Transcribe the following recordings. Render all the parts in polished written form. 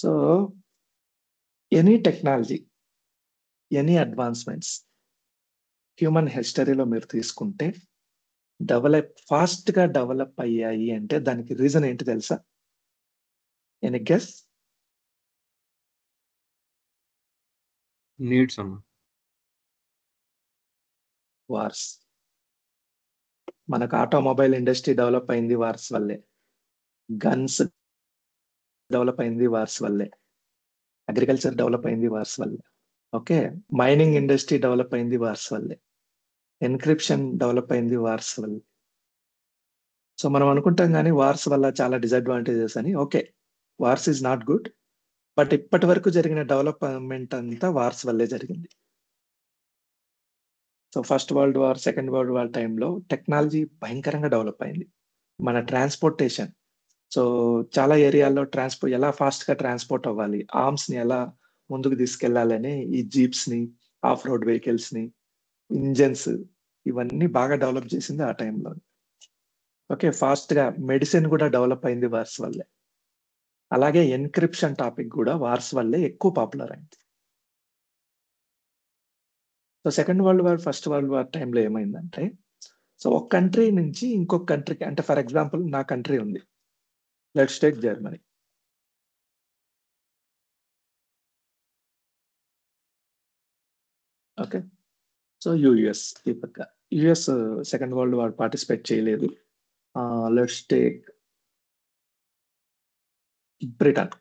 So any technology, any advancements human హిస్టరీలో మీరు తీసుకుంటే ఫాస్ట్ గా డెవలప్ అయ్యాయి అంటే దానికి రీజన్ ఏంటి తెలుసా? Any guess? నీడ్స్ అన్న. వార్స్. మనకు ఆటోమొబైల్ ఇండస్ట్రీ డెవలప్ అయింది వార్స్ వల్లే, గన్స్ డెవలప్ అయింది వార్స్ వల్లే, అగ్రికల్చర్ డెవలప్ అయింది వార్స్ వల్లే. ఓకే, మైనింగ్ ఇండస్ట్రీ డెవలప్ అయింది వార్స్ వల్లే, ఎన్క్రిప్షన్ డెవలప్ అయింది వార్స్ వల్లే. సో మనం అనుకుంటాం కానీ వార్స్ వల్ల చాలా డిసడ్వాంటేజెస్ అని. Okay, wars is not good, but ఇప్పటి వరకు జరిగిన డెవలప్మెంట్ అంతా వార్స్ వల్లే జరిగింది. So first world war, second world war టైంలో టెక్నాలజీ భయంకరంగా డెవలప్ అయింది. మన ట్రాన్స్పోర్టేషన్, సో చాలా ఏరియాల్లో ఎలా ఫాస్ట్ గా ట్రాన్స్పోర్ట్ అవ్వాలి, ఆర్మ్స్ ని ఎలా ముందుకు తీసుకెళ్లాలని ఈ జీప్స్ ని, ఆఫ్ రోడ్ వెహికల్స్ ని, ఇంజన్స్, ఇవన్నీ బాగా డెవలప్ చేసింది ఆ టైంలో. ఓకే, ఫాస్ట్ గా మెడిసిన్ కూడా డెవలప్ అయింది వార్స్ వల్లే. అలాగే ఎన్క్రిప్షన్ టాపిక్ కూడా వార్స్ వల్లే ఎక్కువ పాపులర్ అయింది. So second world war, first world war టైంలో ఏమైందంటే, సో ఒక కంట్రీ నుంచి ఇంకొక కంట్రీకి, అంటే ఫర్ ఎగ్జాంపుల్ నా కంట్రీ ఉంది, let's take Germany. Okay, so US, ఈ పక్క US second world war participate చేయలేదు. Let's take Britain.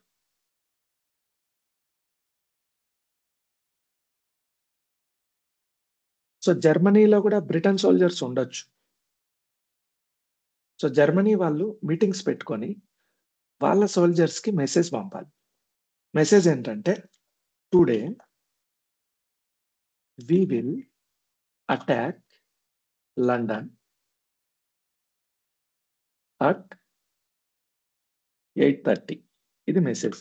సో జర్మనీలో కూడా బ్రిటన్ సోల్జర్స్ ఉండొచ్చు. సో జర్మనీ వాళ్ళు మీటింగ్స్ పెట్టుకొని వాళ్ళ సోల్జర్స్ కి మెసేజ్ పంపాలి. మెసేజ్ ఏంటంటే, today we will attack London at 8:30. ఇది మెసేజ్.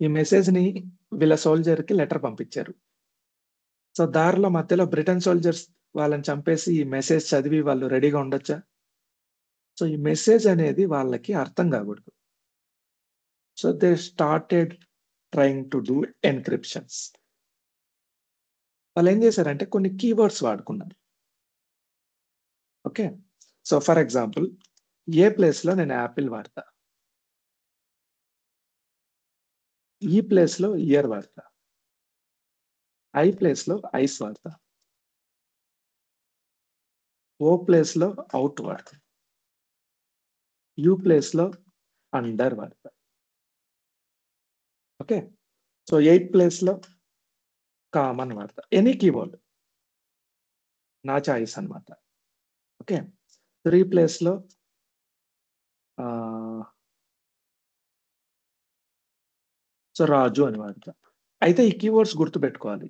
ఈ మెసేజ్ ని వీళ్ళ సోల్జర్ కి లెటర్ పంపించారు. సో దారిలో మధ్యలో బ్రిటన్ సోల్జర్స్ వాళ్ళని చంపేసి ఈ మెసేజ్ చదివి వాళ్ళు రెడీగా ఉండొచ్చా? సో ఈ మెసేజ్ అనేది వాళ్ళకి అర్థం కాకూడదు. So they started trying to do encryptions. వాళ్ళు ఏం చేశారంటే కొన్ని కీవర్డ్స్ వాడుకున్నారు. Okay, so for example A place లో నేను యాపిల్ వాడతా, ఈ ప్లేస్ లో ఇయర్ వాడతా, ఐ ప్లేస్ లో ఐస్ వాడతా, ఓ ప్లేస్ లో అవుట్ వాడతా, యూ ప్లేస్ లో అండర్ వాడతా. ఓకే, సో 8 ప్లేస్ లో కామన్ వాడతా. ఎనీ కీవర్డ్ నా చాయిస్ అన్నమాట. ఓకే, 3 ప్లేస్ లో సో రాజు అని వాడతా. అయితే ఈ కీవర్డ్స్ గుర్తుపెట్టుకోవాలి.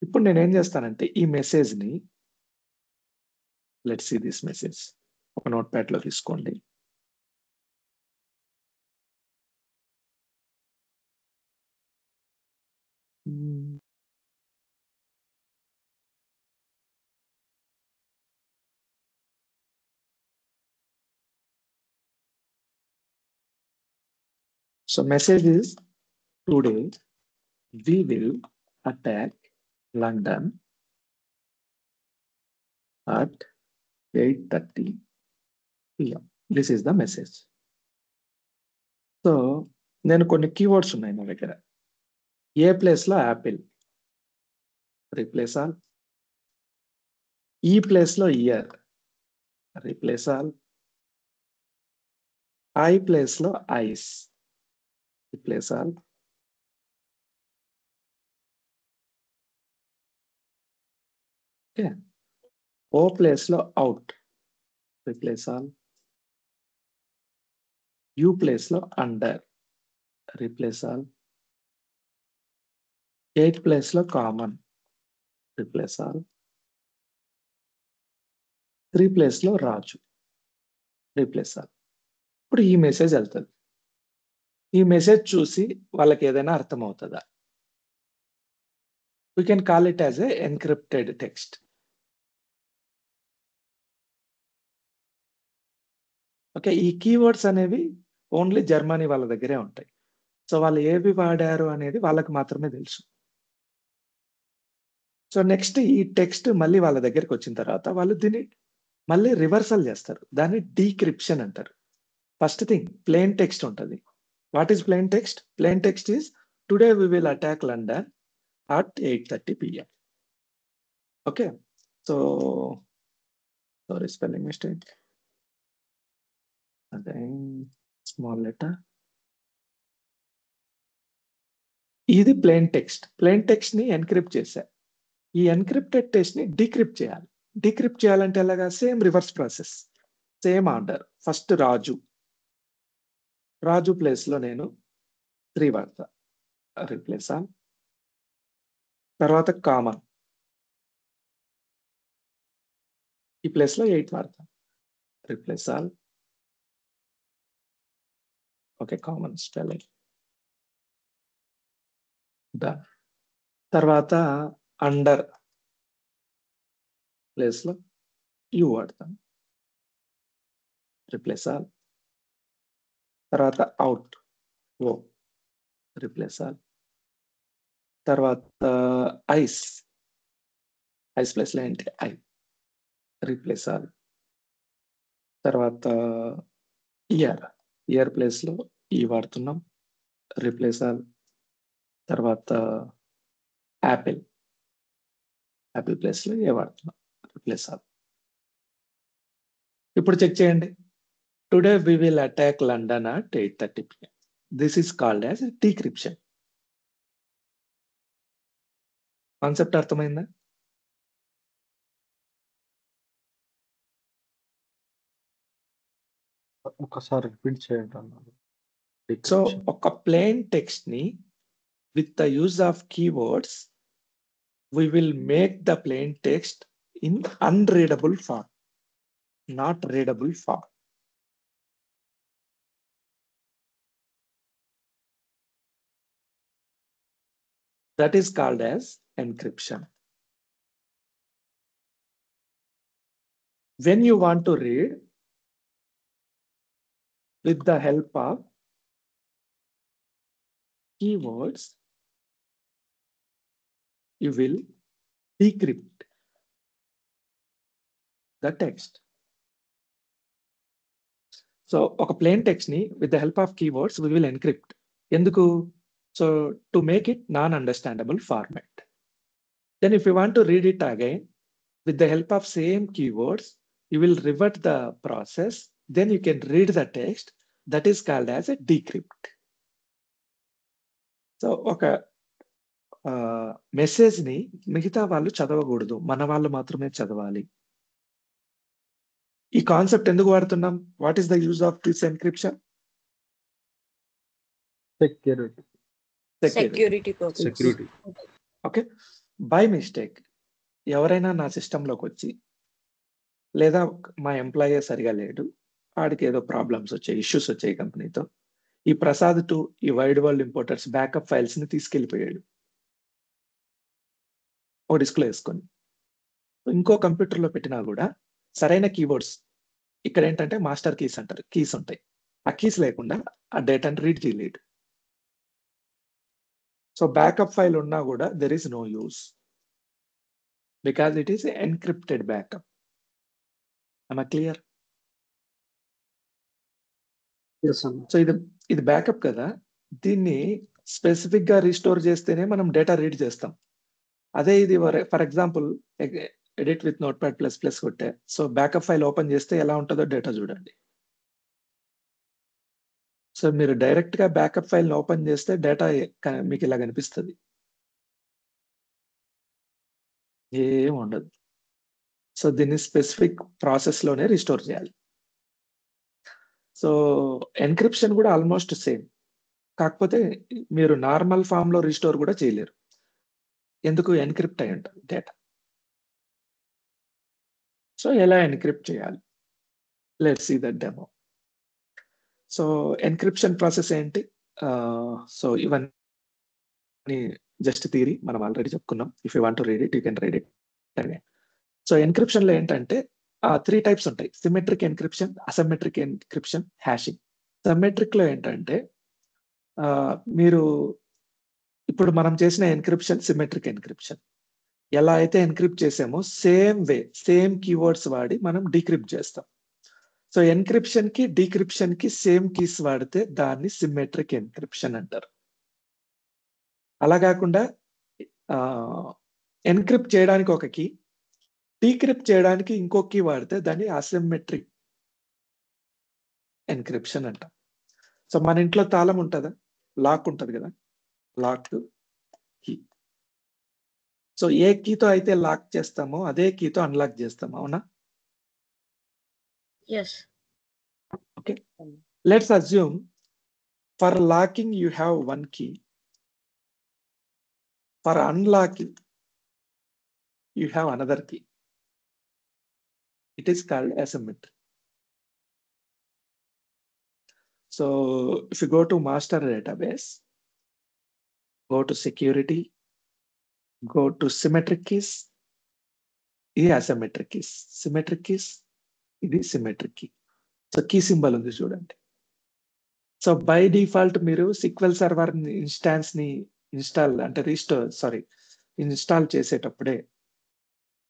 ఇప్పుడు నేనేం చేస్తానంటే ఈ మెసేజ్ ని, లెట్స్ సీ దిస్ మెసేజ్, ఒక నోట్ ప్యాడ్ లో తీసుకోండి. So message is, today we will attack London at 8:30 p.m. This is the message. So నేను కొన్ని కీవర్డ్స్ ఉన్నాయి నా దగ్గర. ఏ ప్లేస్ లో యాపిల్, రీప్లేస్ ఆల్. ఈ ప్లేస్ లో year, replace all. I place లో ఐస్, రీప్లేస్ ఆల్. ఓకే, ఓ ప్లేస్ లో out, replace all. You place లో అండర్, రీప్లేస్ ఆల్. 8 ప్లేస్ లో కామన్, రీప్లేస్ ఆల్. 3 ప్లేస్ లో రాజు, రీప్లేస్ ఆల్. ఇప్పుడు ఈ మెసేజ్ వెళ్తుంది. ఈ మెసేజ్ చూసి వాళ్ళకి ఏదైనా అర్థం అవుతుందా? We can call it as a encrypted text. Okay, ఈ కీవర్డ్స్ అనేవి ఓన్లీ జర్మనీ వాళ్ళ దగ్గరే ఉంటాయి. సో వాళ్ళు ఏవి వాడారు అనేది వాళ్ళకి మాత్రమే తెలుసు. సో నెక్స్ట్ ఈ టెక్స్ట్ మళ్ళీ వాళ్ళ దగ్గరికొచ్చిన తర్వాత వాళ్ళు దీన్ని మళ్ళీ రివర్సల్ చేస్తారు. దాన్ని డీక్రిప్షన్ అంటారు. ఫస్ట్ థింగ్ ప్లెయిన్ టెక్స్ట్ ఉంటది. What is plain text? Plain text is today we will attack London at 8:30 PM. Okay. So sorry, spelling mistake. Again, small letter. ఇది ప్లెయిన్ టెక్స్ట్. ప్లెయిన్ టెక్స్ట్ ని encrypt చేశా. ఈ encrypted text ని decrypt చేయాలి. Decrypt చేయాలంటే ఎలాగా? Same reverse process, same order. First Raju place లో నేను 3 వాడతా, రీప్లేస్ ఆల్. తర్వాత కామన్, ఈ ప్లేస్ లో 8 వాడతా, replace all. Okay, common spelling done. తర్వాత అండర్ ప్లేస్ లో యూ వాడతాను, రిప్లేస్ ఆల్. తర్వాత అవుట్, ఓ, రిప్లేస్ ఆల్. తర్వాత ఐస్ ప్లేస్ లో ఏంటి? I, replace all. తర్వాత ఇయర్ ప్లేస్ లో ఈ వాడుతున్నాం, రిప్లేస్ ఆల్. తర్వాత యాపిల్ ప్లేస్ లో ఏ వాడుతున్నాం, రిప్లేస్ ఆల్. ఇప్పుడు చెక్ చేయండి. Today we will attack London at 8:30 PM. This is called as decryption. Concept అర్థమైందా? ఒకసారి రిపీట్ చేయండి అన్నారు. సో ఒక ప్లెయిన్ టెక్స్ట్ ని with the use of keywords, we will make the plain text in unreadable form, not readable form. That is called as encryption. When you want to read with the help of keywords, you will decrypt the text. So ఒక plain text ni with the help of keywords we will encrypt. ఎందుకు? So to make it non-understandable format. Then if you want to read it again with the help of same keywords, you will revert the process. Then you can read the text. That is called as a decrypt. So ఒక message ని మిగతా వాళ్ళు చదవకూడదు, మన వాళ్ళు మాత్రమే చదవాలి. ఈ కాన్సెప్ట్ ఎందుకు వాడుతున్నాం? What is the use of this encryption? Security purpose. Okay. By mistake ఎవరైనా నా సిస్టంలోకి వచ్చి, లేదా మా ఎంప్లాయీ సరిగా లేడు, వాడికి ఏదో ప్రాబ్లమ్స్ వచ్చాయి, ఇష్యూస్ వచ్చాయి కంపెనీతో, ఈ ప్రసాద్ టు ఈ wide world importers backup files ని తీసుకెళ్లిపోయాడు ఒక డిస్క్లో వేసుకొని. ఇంకో కంప్యూటర్ లో పెట్టినా కూడా సరైన కీవర్డ్స్, ఇక్కడ ఏంటంటే మాస్టర్ కీస్ అంటారు, కీస్ ఉంటాయి. ఆ కీస్ లేకుండా ఆ డేటాని రీడ్ చేయలేడు. సో బ్యాకప్ ఫైల్ ఉన్నా కూడా there is no use, because it is encrypted backup. am I clear? So ఇది బ్యాకప్ కదా, దీన్ని స్పెసిఫిక్ గా రీస్టోర్ చేస్తేనే మనం డేటా రీడ్ చేస్తాం. అదే ఇది for example edit with note pad plus కొట్టే, సో బ్యాకప్ ఫైల్ ఓపెన్ చేస్తే ఎలా ఉంటుందో డేటా చూడండి. సో మీరు డైరెక్ట్ గా బ్యాకప్ ఫైల్ ఓపెన్ చేస్తే డేటా మీకు ఇలా కనిపిస్తుంది, ఏం ఉండదు. సో దీన్ని స్పెసిఫిక్ ప్రాసెస్ లోనే రిస్టోర్ చేయాలి. సో ఎన్క్రిప్షన్ కూడా ఆల్మోస్ట్ సేమ్, కాకపోతే మీరు నార్మల్ ఫామ్ లో రిస్టోర్ కూడా చేయలేరు. ఎందుకు? ఎన్క్రిప్ట్ అయి ఉంటుంది డేటా. సో ఎలా ఎన్క్రిప్ట్ చేయాలి? Let's see that demo. So encryption process ఏంటి? సో ఇవన్నీ జస్ట్ థియరీ, మనం ఆల్రెడీ చెప్పుకున్నాం. If you want to read it you can read it again. So encryption లో ఏంటంటే 3 టైప్స్ ఉంటాయి: symmetric encryption, asymmetric encryption, hashing. సిమెట్రిక్‌లో ఏంటంటే మీరు ఇప్పుడు మనం చేసిన ఎన్క్రిప్షన్ సిమెట్రిక్ ఎన్క్రిప్షన్. ఎలా అయితే ఎన్క్రిప్ట్ చేసామో సేమ్ కీవర్డ్స్ వాడి మనం డీక్రిప్ట్ చేస్తాం. సో ఎన్క్రిప్షన్‌కి, డీక్రిప్షన్‌కి సేమ్ కీస్ వాడితే దాన్ని సిమెట్రిక్ ఎన్క్రిప్షన్ అంటారు. అలా కాకుండా ఎన్క్రిప్ట్ చేయడానికి ఒక కీ, డీక్రిప్ట్ చేయడానికి ఇంకో కీ వాడితే దాన్ని అసిమెట్రిక్ ఎన్క్రిప్షన్ అంటాం. సో మన ఇంట్లో తాళం ఉంటదా? లాక్ ఉంటది కదా! Lock, key. సో ఏ కీతో అయితే లాక్ చేస్తామో అదే కీతో అన్‌లాక్ చేస్తాం. అవునా? Yes. Okay. Let's assume for locking you have one key. For unlocking you have another key. It is called asymmetry. So if you go to master database, go to security, go to symmetric keys, ఇది asymmetric keys. Symmetric keys, ఇది symmetric key. So key symbol ఉంది చూడండి. So by default మీరు SQL server instance ని install చేసేటప్పుడే,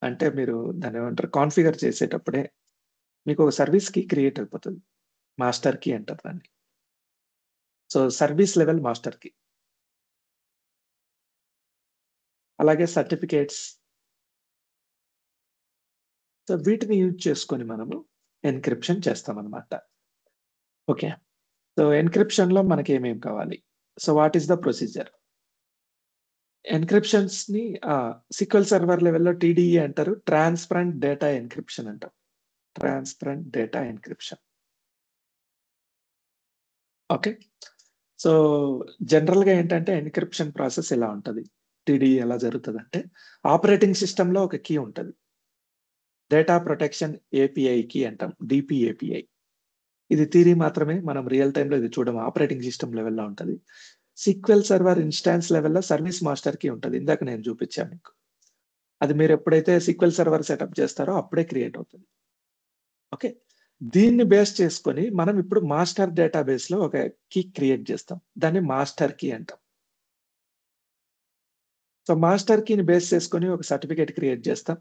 అంటే మీరు దాన్ని ఏమంటారు, కాన్ఫిగర్ చేసేటప్పుడే మీకు ఒక సర్వీస్ కీ క్రియేట్ అయిపోతుంది. మాస్టర్ కీ అంటారు దాన్ని. So service level master key. అలాగే సర్టిఫికేట్స్. సో వీటిని యూజ్ చేసుకొని మనము ఎన్క్రిప్షన్ చేస్తామన్నమాట. ఓకే. సో ఎన్క్రిప్షన్ లో మనకి ఏమేమి కావాలి? So what is the procedure? Encryptions ని SQL సర్వర్ లెవెల్లో TDE అంటారు. ట్రాన్స్పరెంట్ డేటా ఎన్క్రిప్షన్ అంటారు. Transparent data encryption. Okay. So general గా ఏంటంటే ఎన్క్రిప్షన్ ప్రాసెస్ ఎలా ఉంటది? TDE ఎలా జరుగుతదంటే, ఆపరేటింగ్ సిస్టమ్ లో ఒక కీ ఉంటది. డేటా ప్రొటెక్షన్ API కీ అంటాం. DPAPI. ఇది థియరీ మాత్రమే. మనం రియల్ టైమ్ లో ఇది చూడము. ఆపరేటింగ్ సిస్టమ్ లెవెల్లో ఉంటది. SQL సర్వర్ ఇన్స్టాన్స్ లెవెల్లో సర్వీస్ మాస్టర్ కీ ఉంటది. ఇందాక నేను చూపించాను మీకు. అది మీరు ఎప్పుడైతే SQL సర్వర్ సెటప్ చేస్తారో అప్పుడే క్రియేట్ అవుతుంది. ఓకే. దీన్ని బేస్ చేసుకొని మనం ఇప్పుడు మాస్టర్ డేటాబేస్ లో ఒక కీ క్రియేట్ చేస్తాం. దాన్ని మాస్టర్ కీ అంటాం. సో మాస్టర్ కీని బేస్ చేసుకొని ఒక సర్టిఫికేట్ క్రియేట్ చేస్తాం.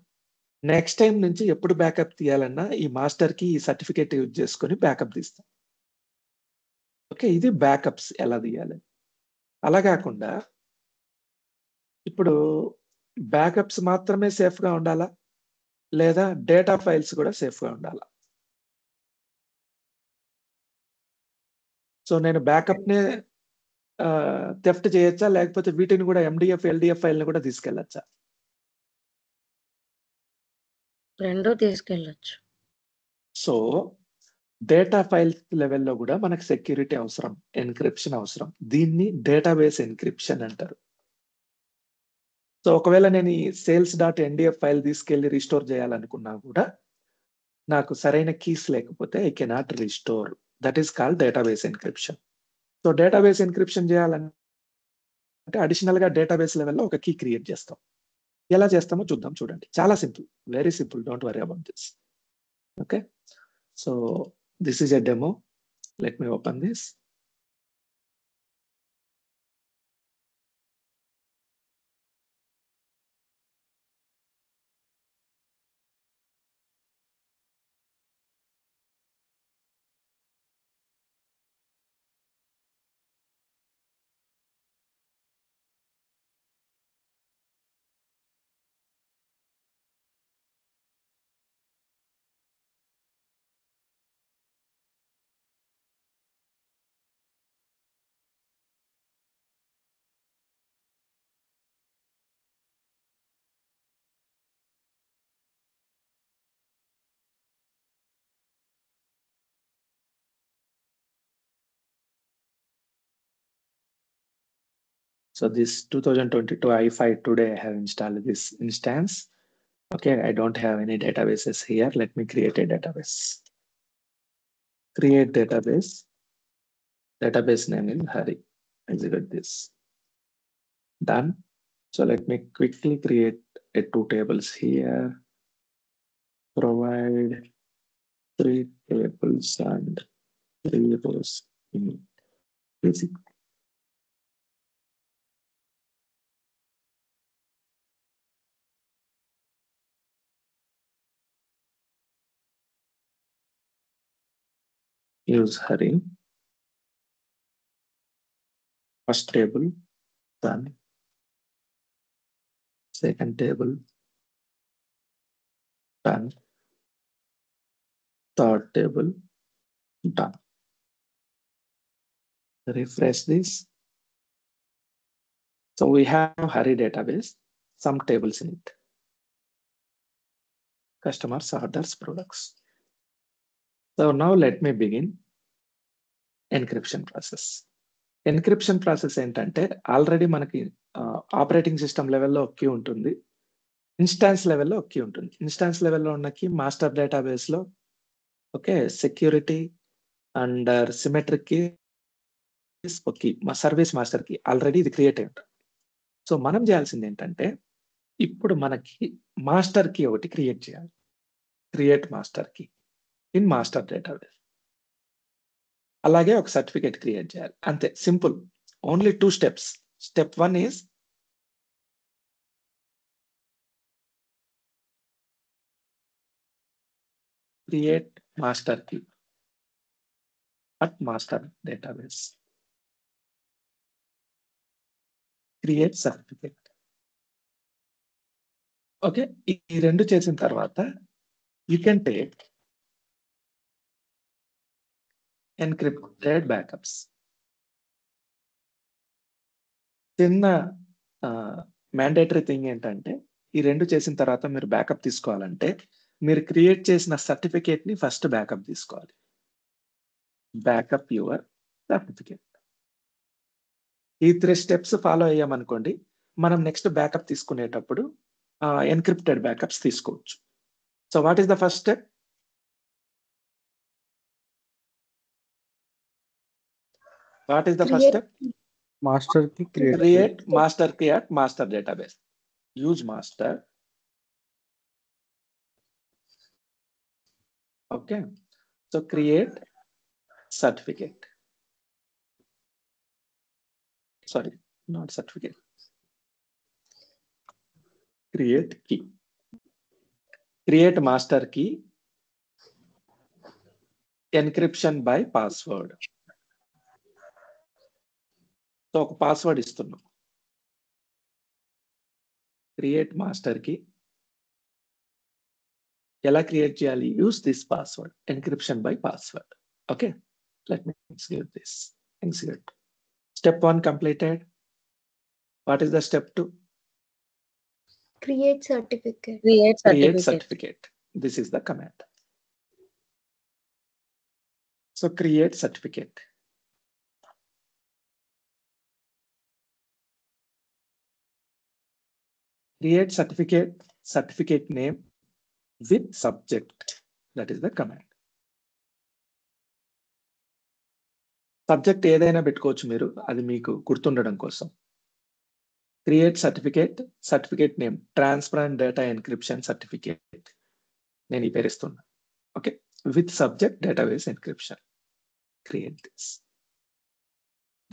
నెక్స్ట్ టైం నుంచి ఎప్పుడు బ్యాకప్ తీయాలన్నా ఈ మాస్టర్ కీ, ఈ సర్టిఫికేట్ యూజ్ చేసుకొని బ్యాకప్ తీస్తాం. ఓకే. ఇది బ్యాకప్స్ ఎలా తీయాలి. అలా కాకుండా ఇప్పుడు బ్యాకప్స్ మాత్రమే సేఫ్ గా ఉండాలా? లేదా డేటా ఫైల్స్ కూడా సేఫ్ గా ఉండాలా? సో నేను బ్యాకప్ నే థెఫ్ట్ చేయొచ్చా? లేకపోతే వీటిని కూడా MDF, LDF ఫైల్‌ని కూడా తీసుకెళ్ళొచ్చా? రెండూ తీసుకెళ్ళొచ్చు. సో డేటా ఫైల్స్ లెవెల్‌లో కూడా మనకు సెక్యూరిటీ అవసరం, ఎన్క్రిప్షన్ అవసరం. దీన్ని డేటాబేస్ ఎన్క్రిప్షన్ అంటారు. సో ఒకవేళ నేను ఈ sales.ndf ఫైల్ తీసుకెళ్ళి రిస్టోర్ చేయాలనుకున్నా కూడా నాకు సరైన కీస్ లేకపోతే I cannot restore. That is called database encryption. So database encryption చేయాలంటే అడిషనల్ గా డేటాబేస్ లెవెల్‌లో ఒక కీ క్రియేట్ చేస్తాం. ఎలా చేస్తామో చూద్దాం చూడండి. చాలా simple. Very simple. Don't worry about this. Okay. So this is a demo. Let me open this. So this 2022 i5 today I have installed this instance. Okay, I don't have any databases here. Let me create a database. Create database. Database name is Hari. Execute this. Done. So let me quickly create two tables here. Provide 3 tables and 3 rows. basic. Use Hari. First table, done. Second table, done. Third table, done. Refresh this. So we have Hari database, some tables in it. Customers, orders, products. So now let me begin encryption process. Encryption process ఏంటంటే already మనకి operating system లెవెల్లో ఒక key ఉంటుంది, instance లెవెల్లో ఒక key ఉంటుంది. Instance లెవెల్లో ఉన్న కీ మాస్టర్ డేటాబేస్ లో okay security and symmetric key మా సర్వీస్ మాస్టర్ కి ఆల్రెడీ ఇది క్రియేట్ అయి ఉంటుంది. సో మనం చేయాల్సింది ఏంటంటే ఇప్పుడు మనకి మాస్టర్ కీ ఒకటి క్రియేట్ చేయాలి. Create master key in master database. అలాగే ఒక సర్టిఫికేట్ క్రియేట్ చేయాలి. అంతే, simple. Only 2 steps. Step 1 is create master key at master database. Create certificate. Okay, ఈ 2 చేసిన తర్వాత you can take encrypted backups. చిన్న మ్యాండేటరీ థింగ్ ఏంటంటే ఈ 2 చేసిన తర్వాత మీరు బ్యాకప్ తీసుకోవాలంటే మీరు క్రియేట్ చేసిన సర్టిఫికేట్ ని ఫస్ట్ బ్యాకప్ తీసుకోవాలి. Backup your certificate. ఈ 3 steps ఫాలో అయ్యామనుకోండి, మనం నెక్స్ట్ బ్యాకప్ తీసుకునేటప్పుడు ఎన్క్రిప్టెడ్ బ్యాకప్స్ తీసుకోవచ్చు. So what is the first step? What is the first step? Master key Create master key at master database. Use master. Okay. So create certificate. Sorry, not certificate. Create key. Create master key. Encryption by password. So ఒక password ఇస్తున్నాం. Create master కి ఎలా create చేయాలి? Use this password, encryption by password. Okay, let me execute this. Execute. Step 1 completed. What is the step 2? Create certificate. Create certificate. This is the command. So create certificate. Create certificate name with subject. That is the command. Subject ఏదైనా పెట్టుకోవచ్చు మీరు, అది మీకు గుర్తుండడం కోసం. Create certificate name transparent data encryption certificate. నేను ఈ పేరు ఇస్తున్నా. Okay, with subject database encryption. Create this.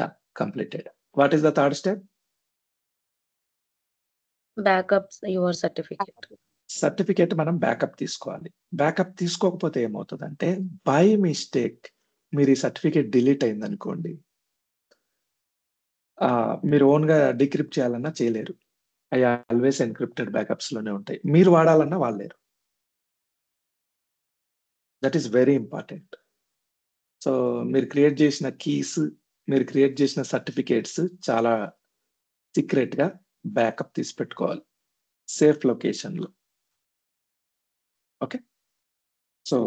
Done, completed. What is the third step? Backups your certificate. Certificate మనం బ్యాకప్ తీసుకోవాలి. బ్యాకప్ తీసుకోకపోతే ఏమవుతుందంటే బై మిస్టేక్ మీరు ఈ సర్టిఫికేట్ డిలీట్ అయింది అనుకోండి, మీరు ఓన్ గా డిక్రిప్ట్ చేయాలన్నా చేయలేరు. అవి ఆల్వేస్ ఎన్క్రిప్టెడ్ బ్యాకప్స్ లోనే ఉంటాయి. మీరు వాడాలన్నా వాడలేరు. That is very important. So మీరు క్రియేట్ చేసిన కీస్, మీరు క్రియేట్ చేసిన సర్టిఫికేట్స్ చాలా సీక్రెట్ గా బ్యాకప్ తీసి పెట్టుకోవాలి సేఫ్ లొకేషన్ లో. Okay, so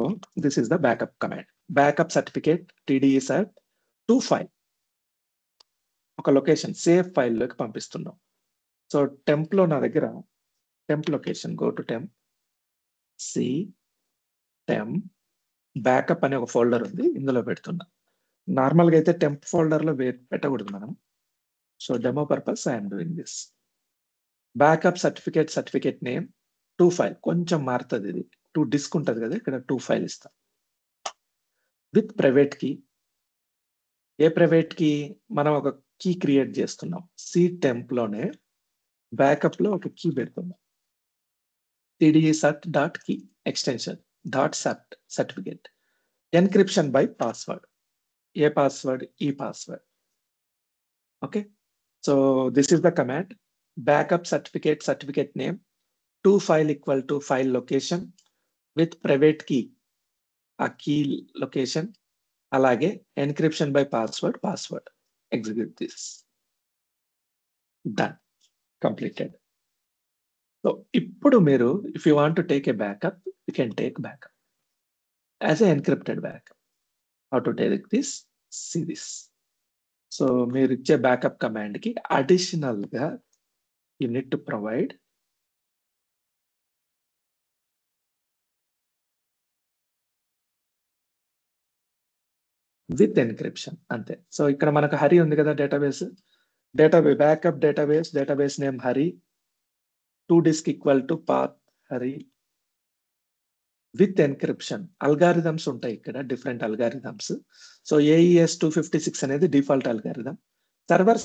this is the backup command. Backup certificate TDS at to file. ఒక లొకేషన్ సేఫ్ ఫైల్ లోకి పంపిస్తున్నాం. సో టెంప్ లో నా దగ్గర temp location, go to temp, C temp backup అనే ఒక ఫోల్డర్ ఉంది, ఇందులో పెడుతున్నా. నార్మల్ గా అయితే టెంప్ ఫోల్డర్ లో పెట్టకూడదు మనం. So demo purpose I'm doing this. Backup certificate name to file. కొంచెం మారుతుంది ఇది, టు డిస్క్ ఉంటుంది కదా, ఇక్కడ టు ఫైల్ ఇస్తాం. విత్ ప్రైవేట్ కీ ఏ ప్రైవేట్ కీ? మనం ఒక కీ క్రియేట్ చేస్తున్నాం. సి టెంప్లోనే బ్యాకప్లో ఒక కీ పెడుతున్నాం. tdesert dot key extension dot certificate encryption by password. ఏ పాస్వర్డ్? ఈ password. Okay. So this is the command. Backup certificate name to file equal to file location with private key, ఆ key location, అలాగే encryption by password. Execute this. Done. Completed. So ఇప్పుడు మీరు if you want to take a backup, you can take backup as a encrypted backup. How to take this? See this. So మీరు ఇచ్చే backup command కి additional గా you need to provide with encryption. అంతే. So ఇక్కడ మనకు హరి ఉంది కదా, database backup database name Hari, to disk equal to path Hari with encryption. Algorithms ఉంటాయి ఇక్కడ, డిఫరెంట్ అల్గారిథమ్స్. సో AES 256 అనేది డిఫాల్ట్ అల్గారిథం. సర్వర్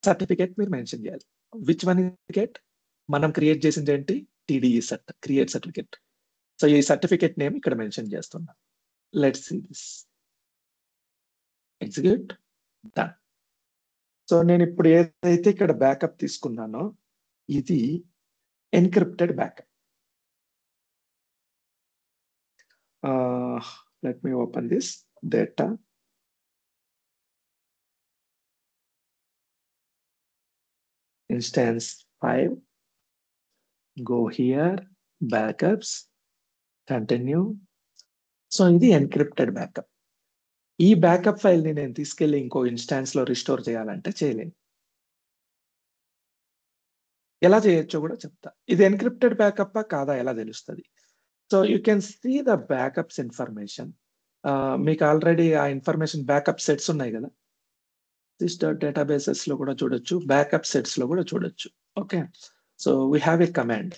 సర్టిఫికేట్ మీరు మెన్షన్ చేయాలి. Which one certificate? మనం క్రియేట్ చేసింది ఏంటి? TDESert create certificate. సో ఈ సర్టిఫికేట్ నేమ్ ఇక్కడ మెన్షన్ చేస్తున్నా. Let's see this. Execute. Done. So నేను ఇప్పుడు ఏదైతే ఇక్కడ బ్యాకప్ తీసుకున్నానో ఇది encrypted backup. Let me open this data. Instance 5, go here, backups, continue. So ఇది ఎన్క్రిప్టెడ్ బ్యాకప్. ఈ బ్యాకప్ ఫైల్ ని నేను తీసుకెళ్లి ఇంకో ఇన్స్టాన్స్ లో రిస్టోర్ చేయాలంటే చేయలేను. ఎలా చేయొచ్చో కూడా చెప్తా. ఇది ఎన్క్రిప్టెడ్ బ్యాకప్ కాదా ఎలా తెలుస్తుంది? So you can see the backups information. మీకు ఆల్రెడీ ఆ ఇన్ఫర్మేషన్ బ్యాకప్ సెట్స్ ఉన్నాయి కదా, డేటాబేసెస్ లో కూడా చూడొచ్చు, బ్యాకప్ సెట్స్ లో కూడా చూడొచ్చు. Okay. So we have a command.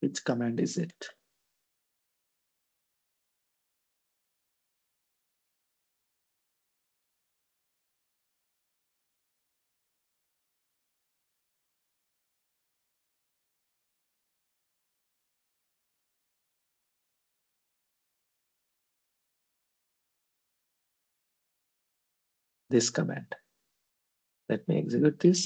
Which command is it? This command. Let me execute this.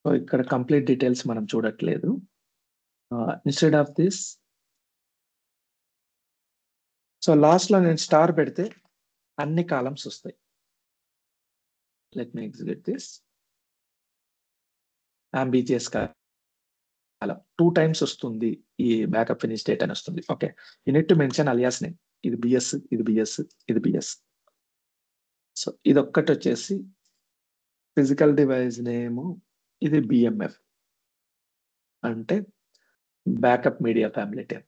So ఇక్కడ కంప్లీట్ డీటెయిల్స్ మనం చూడట్లేదు. Instead of this, so last లో నేను స్టార్ పెడితే అన్ని కాలమ్స్ వస్తాయి. Let me execute this. Ambiguous column 2 times వస్తుంది, ఈ బ్యాకప్ ఫినిష్ డేట్ అని వస్తుంది. Okay. You need to mention alias name. ఇది బిఎస్, ఇది బిఎస్, ఇది బిఎస్. సో ఇది ఒక్కటి వచ్చేసి ఫిజికల్ డివైస్ నేమ్, ఇది BMF అంటే backup media family time.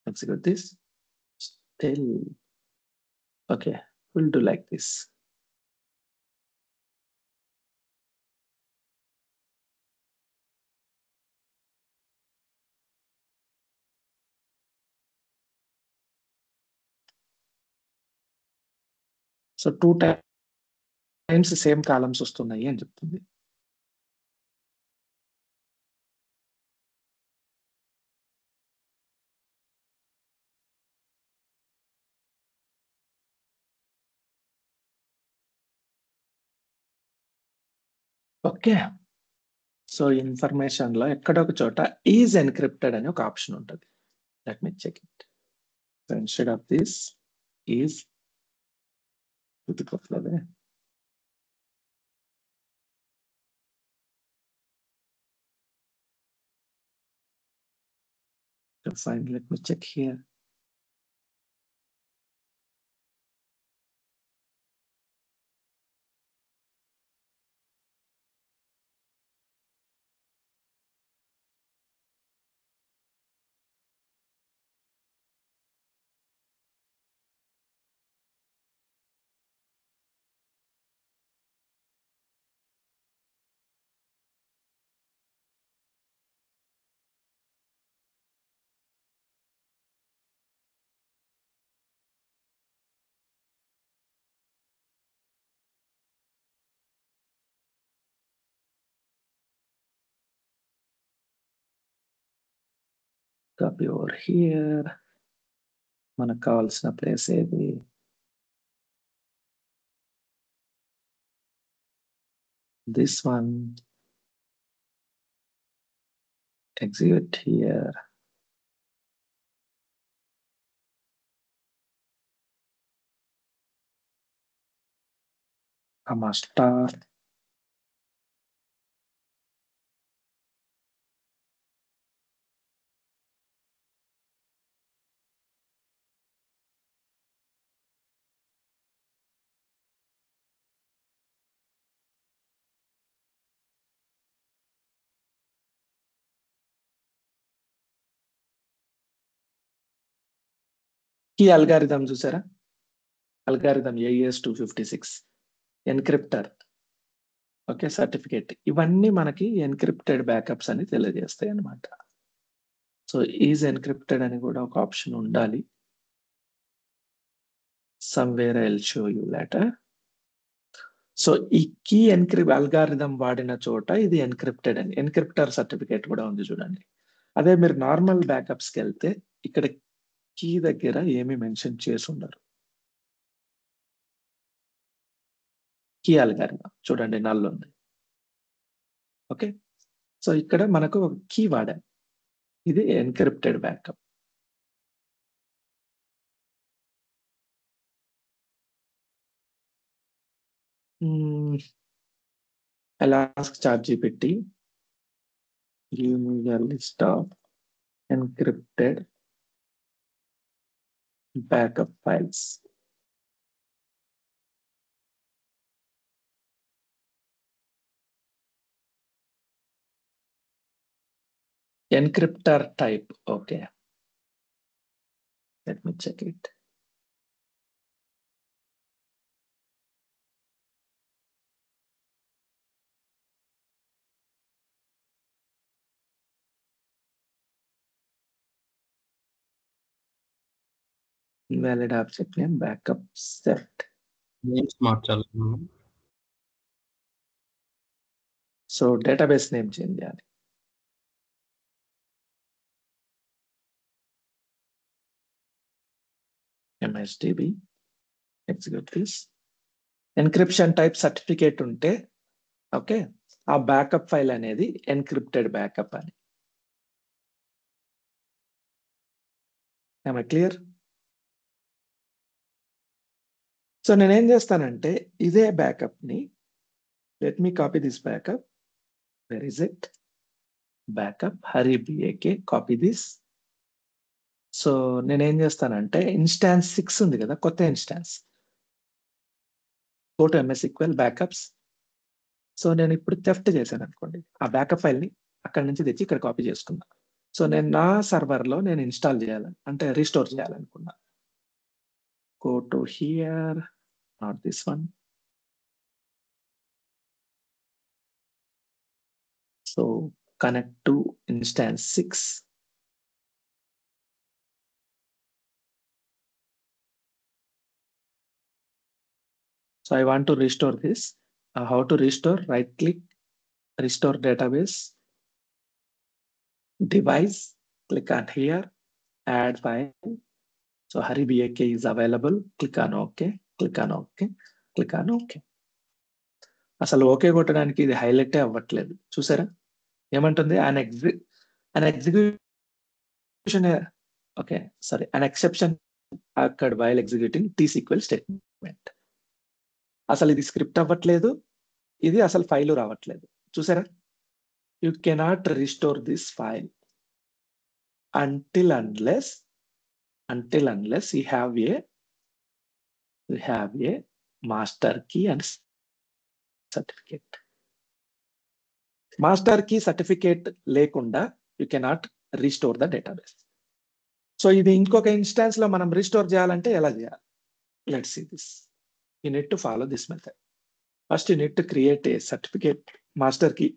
Execute this. Still okay, we'll do like this. So 2 times same columns వస్తున్నాయి అని చెప్తుంది. ఓకే. సో ఇన్ఫర్మేషన్ లో ఎక్కడ ఒక చోట ఈజ్ ఎన్క్రిప్టెడ్ అని ఒక ఆప్షన్ ఉంటుంది. Let me check it. So instead of this is చూపించట్లేదే. Fine, let me check here. copy over here. మనకు కావాల్సిన ప్లేస్ ఏది? This one. Execute here. Comma star. ఈ అల్గారిథం చూసారా? Algorithm AES 256 encrypter. Okay, certificate. ఇవన్నీ మనకి encrypted backups అని తెలియజేస్తాయి అన్నమాట. సో ఈజ్ ఎన్క్రిప్టెడ్ అని కూడా ఒక ఆప్షన్ ఉండాలి. Somewhere I will show you later. So ఈ కీ అల్గారిథం వాడిన చోట ఇది ఎన్క్రిప్టెడ్ అని, ఎన్క్రిప్టర్ సర్టిఫికేట్ కూడా ఉంది చూడండి. అదే మీరు నార్మల్ బ్యాకప్స్కి వెళ్తే ఇక్కడ కీ దగ్గర ఏమి మెన్షన్ చేసి ఉండరు. కీ అల్గారిథం చూడండి, నల్ ఉంది. ఓకే, సో ఇక్కడ మనకు ఒక కీ వాడాం. ఇది encrypted backup. I'll ask ChatGPT, give me a list of encrypted backup files. Encryptor type, okay. Let me check it. Invalid object name, backup set. Names మార్చాలి. So database name change చేయాలి. MSDB, execute this. Encryption type certificate ఉంటే okay, ఆ backup file అనేది encrypted backup అని. Clear? So నేనేం చేస్తానంటే ఇదే backup ని, let me copy this backup. Where is it? Backup Hari BAK, copy this. So నేనేం చేస్తానంటే ఇన్స్టాన్స్ 6 ఉంది కదా, కొత్త instance. Go to MS SQL backups. So నేను ఇప్పుడు థెఫ్ట్ చేశాను అనుకోండి, ఆ బ్యాకప్ ఫైల్ ని అక్కడ నుంచి తెచ్చి ఇక్కడ కాపీ చేసుకున్నా. సో నేను నా సర్వర్ లో నేను ఇన్స్టాల్ చేయాలని, అంటే రీస్టోర్ చేయాలనుకున్నా. Go to here, not this one. So connect to instance 6. So I want to restore this. How to restore? Right click, restore database, device, click on here, add file. So Hari BAK is available. Click on OK, click on OK, click on OK. అసలు okay కొట్టడానికి ఇది highlight అవ్వట్లేదు, చూసారా? ఏమంటుంది? an execution, okay sorry, an exception occurred while executing T-SQL statement. అసలు ఇది script అవ్వట్లేదు, ఇది అసలు ఫైల్ రావట్లేదు, చూసారా? You cannot restore this file until unless you have a master key and certificate. Master key certificate లేకుండా you cannot restore the database. So ఇది ఇంకొక ఇన్స్టాన్స్ లో మనం రీస్టోర్ చేయాలంటే ఎలా చేయాలి? Let's see this. You need to follow this method. First you need to create a certificate, master key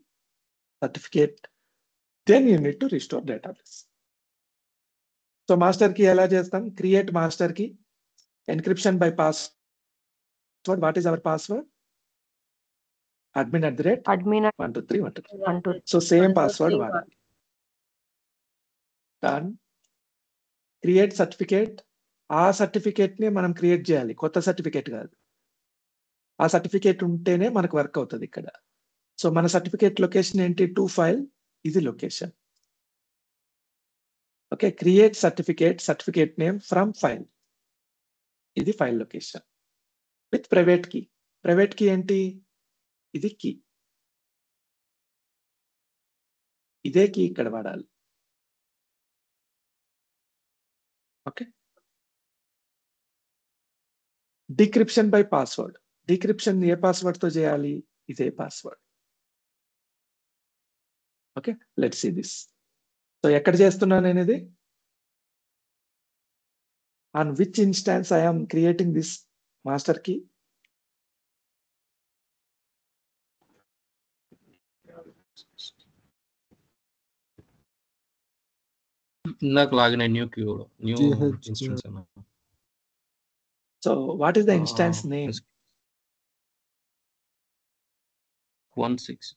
certificate, then you need to restore database. So master key ఎలా చేస్తాం? Create master key, encryption by password. What is hour password? admin admin 123 123. 123. So same password వాడాలి. Done. Create certificate, ఆ సర్టిఫికేట్‌ని మనం create చేయాలి. కొత్త certificate కాదు. ఆ certificate ఉంటేనే మనకు వర్క్ అవుతది ఇక్కడ. సో, మన సర్టిఫికేట్ లొకేషన్ ఏంటి? టు ఫైల్, ఇది location. Okay. Create certificate name from file. ఇది file location. With private key. Private key ఏంటి? ఇది కీ. ఇదే కీ ఇక్కడ వాడాలి. Okay. Decryption by password. Decryption ఏ పాస్వర్డ్‌తో చేయాలి? ఇదే password. Okay. Let's see this. So, ఎక్కడ చేస్తున్నాను నేనిది? On which instance I am creating this master key? ఇందాక లాగిన న్యూ GH ఇన్స్టెన్స్ అన్న. So, what is the instance name? 16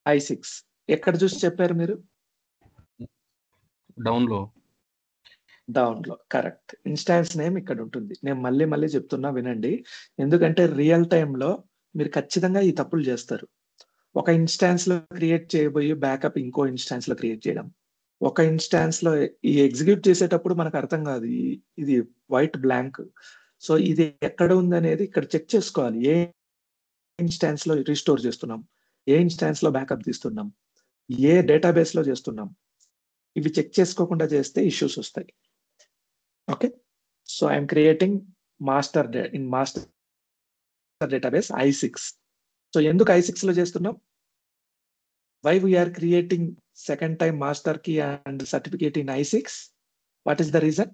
I6. ఎక్కడ చూసి చెప్పారు మీరు? డౌన్‌లో. డౌన్‌లో. కరెక్ట్. ఇన్‌స్టాన్స్ నేమ్ ఇక్కడ ఉంటుంది. నేను మళ్ళీ చెప్తున్నా వినండి. ఎందుకంటే రియల్ టైమ్‌లో మీరు ఖచ్చితంగా ఈ తప్పులు చేస్తారు. ఒక ఇన్‌స్టాన్స్‌లో క్రియేట్ చేయబోయి బ్యాకప్ ఇంకో ఇన్‌స్టాన్స్‌లో క్రియేట్ చేయడం. ఒక ఇన్‌స్టాన్స్‌లో ఈ ఎగ్జిక్యూట్ చేసేటప్పుడు మనకు అర్థం కాదు. ఇది వైట్ బ్లాంక్. సో, ఇది ఎక్కడ ఉందనేది ఇక్కడ చెక్ చేసుకోవాలి. ఏ ఇన్‌స్టాన్స్‌లో రీస్టోర్ చేస్తున్నాం? ఏ ఇన్‌స్టాన్స్‌లో బ్యాకప్ తీస్తున్నాం? ఏ డేటాబేస్‌లో చేస్తున్నాం? ఇవి చెక్ చేసుకోకుండా చేస్తే ఇష్యూస్ వస్తాయి. Okay. So, I am creating master database I6. So, ఎందుకు I6లో చేస్తున్నాం? Why we are creating second time master key and certificate in I6? What is the reason?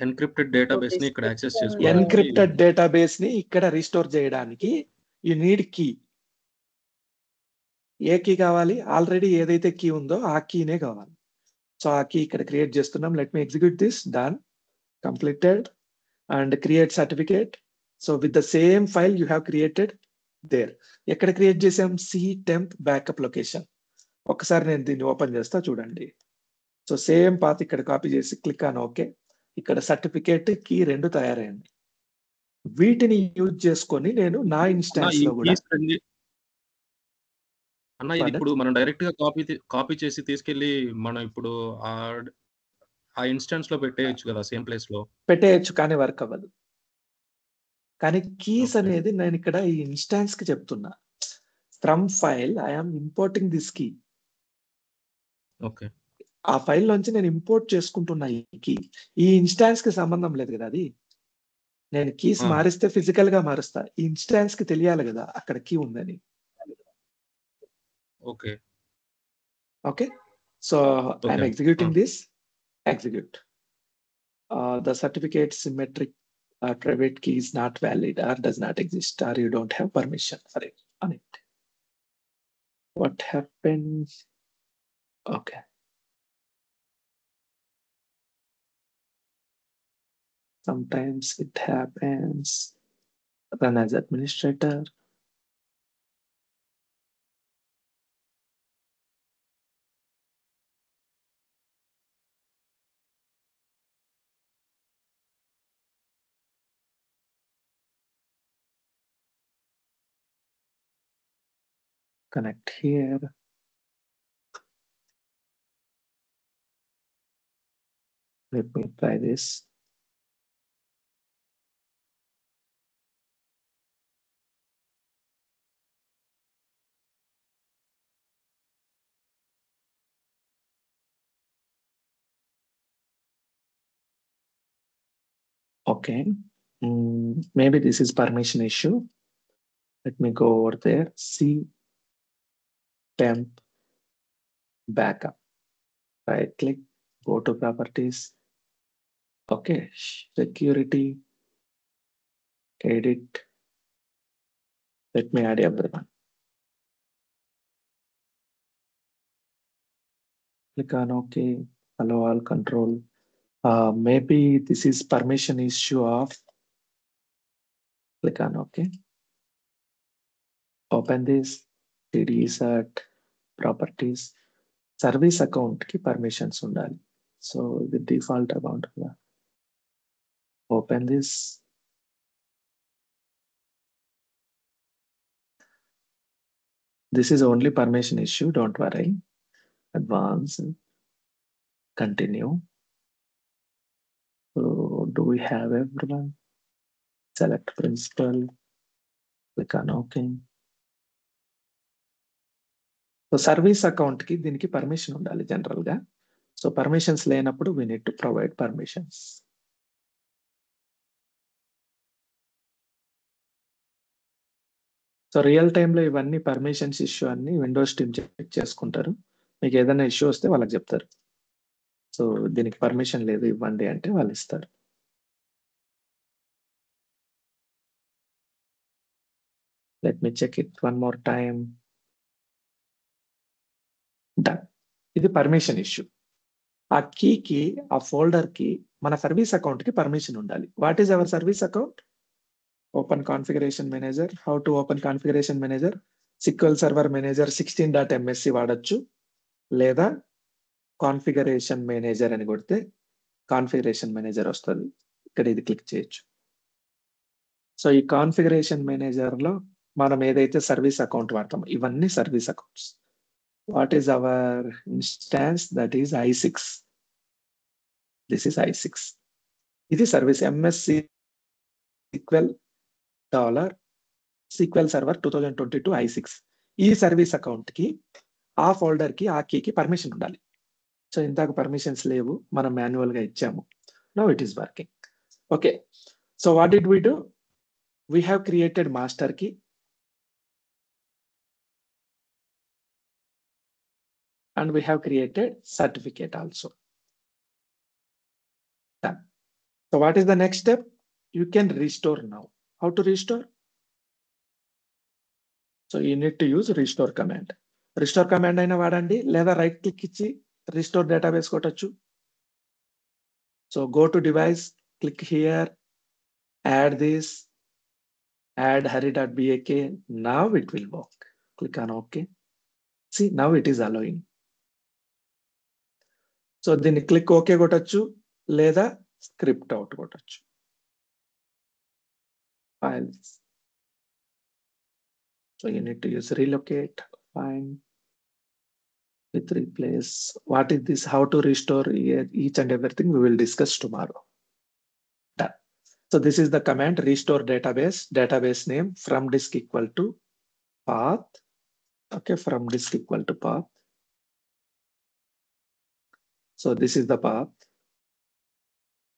Encrypted డేటాబేస్‌ని ఇక్కడ యాక్సెస్ చేసుకోవడానికి. ఎన్క్రిప్టెడ్ డేటాబేస్‌ని ఇక్కడ రీస్టోర్ చేయడానికి యూ నీడ్ కీ. ఏ కీ కావాలి? ఆల్రెడీ ఏదైతే కీ ఉందో ఆ కీనే కావాలి. సో, ఆ కీ ఇక్కడ క్రియేట్ చేస్తున్నాం. Let me execute this. Done. Completed. And create certificate. So, with the same file you have created there. ఎక్కడ క్రియేట్ చేసాం? C temp backup location. ఒక్కసారి నేను దీన్ని ఓపెన్ చేస్తా చూడండి. సో, సేమ్ పాత్ ఇక్కడ కాపీ చేసి క్లిక్ ఆన్ ఓకే. ఇక్కడ సర్టిఫికేట్, కీ 2 తయారయ్యింది. వీటిని యూజ్ చేసుకొని నేను నా అన్న ఈ ఇన్‌స్టాన్స్‌లో కూడా కీస్ అన్ని అన్న ఇది పర్లేదు. ఇప్పుడు మనం డైరెక్ట్‌గా కాపీ చేసి తీసుకెళ్ళి మనం ఇప్పుడు ఆ ఇన్‌స్టాన్స్‌లో పెట్టేయొచ్చు కదా! సేమ్ ప్లేస్‌లో. పెట్టేయొచ్చు కానీ వర్క్ అవ్వదు. కానీ కీస్ ఓకే. అనేది నేను ఇక్కడ ఈ ఇన్‌స్టాన్స్‌కి చెప్తున్నా. From file I am importing this key. Okay. ఆ ఫైల్‌లోంచి నేను ఇంపోర్ట్ చేసుకుంటున్న ఈ కీ. ఈ ఇన్‌స్టాన్స్‌కి సంబంధం లేదు కదా అది. నేను కీస్ ఆ! మారిస్తే ఫిజికల్‌గా మారుస్తా. ఈ ఇన్‌స్టాన్స్‌కి తెలియాలి కదా అక్కడ కీ ఉందని. Okay. Okay. So, I am okay. Ah! Executing this. Execute. The certificate symmetric private key is not valid or does not exist or you don't have permission for it on it. What happens? Okay. Sometimes it happens. Run as administrator. Connect here. Let me try this. Okay. Maybe this is permission issue. Let me go over there. C temp backup. Right click, go to properties. Okay. Security, edit. Let me add everyone. Click on OK. Allow all control. Maybe this is permission issue of. Click on OK. Open this. CDE cert properties. Service account కి permissions ఉండాలి. So ఇది default account కదా. Open this. This is only permission issue, don't worry. Advance, continue. So do we have everyone? Select principal, click on OK. So service account కి దీనికి permission ఉండాలి general గా. So permissions లేనప్పుడు we need to provide permissions. So real టైంలో ఇవన్నీ permissions issue అన్ని Windows team check చేసుకుంటారు. మీకు ఏదైనా ఇష్యూ వస్తే వాళ్ళకి చెప్తారు. సో దీనికి పర్మిషన్ లేదు ఇవ్వండి అంటే వాళ్ళు ఇస్తారు. Let me check it one more time. Done. ఇది పర్మిషన్ ఇష్యూ. ఆ కీకి, ఆ ఫోల్డర్ కి మన సర్వీస్ అకౌంట్ కి పర్మిషన్ ఉండాలి. What is our service account? Open configuration manager. How to open configuration manager? SQL server manager 16.msc వాడచ్చు, లేదా కాన్ఫిగరేషన్ మేనేజర్ అని కొడితే కాన్ఫిగరేషన్ మేనేజర్ వస్తుంది. ఇక్కడ ఇది క్లిక్ చేయొచ్చు. సో ఈ కాన్ఫిగరేషన్ మేనేజర్ లో మనం ఏదైతే సర్వీస్ అకౌంట్ వాడతాం ఇవన్నీ service accounts. What is hour instance? That is i6. This is i6. ఇది service MSc SQL $SQL server 2022 i6. ఈ సర్వీస్ అకౌంట్ కి, ఆ ఫోల్డర్ కి, ఆ కీకి పర్మిషన్ ఉండాలి. సో ఇంతకు పర్మిషన్స్ లేవు, మనం మాన్యువల్ గా ఇచ్చాము. Now it is working. Okay, so what did we do? We have created master key. And we have created certificate also. Done. So what is the next step? You can restore now. How to restore? So you need to use restore command. Restore command aina vaadandi, leda right click ichi restore database kotachu. So go to device, click here, add this, add hari.bak. Now it will work. Click on OK. See, now it is allowing. So దీన్ని click okay కొట్టచ్చు, లేదా script out కొట్టచ్చు. Files. So you need to use relocate, find, with replace. What is this? How to restore each and everything we will discuss tomorrow. Done. So this is the command restore database. Database name from disk equal to path. Okay, from disk equal to path. So this is the path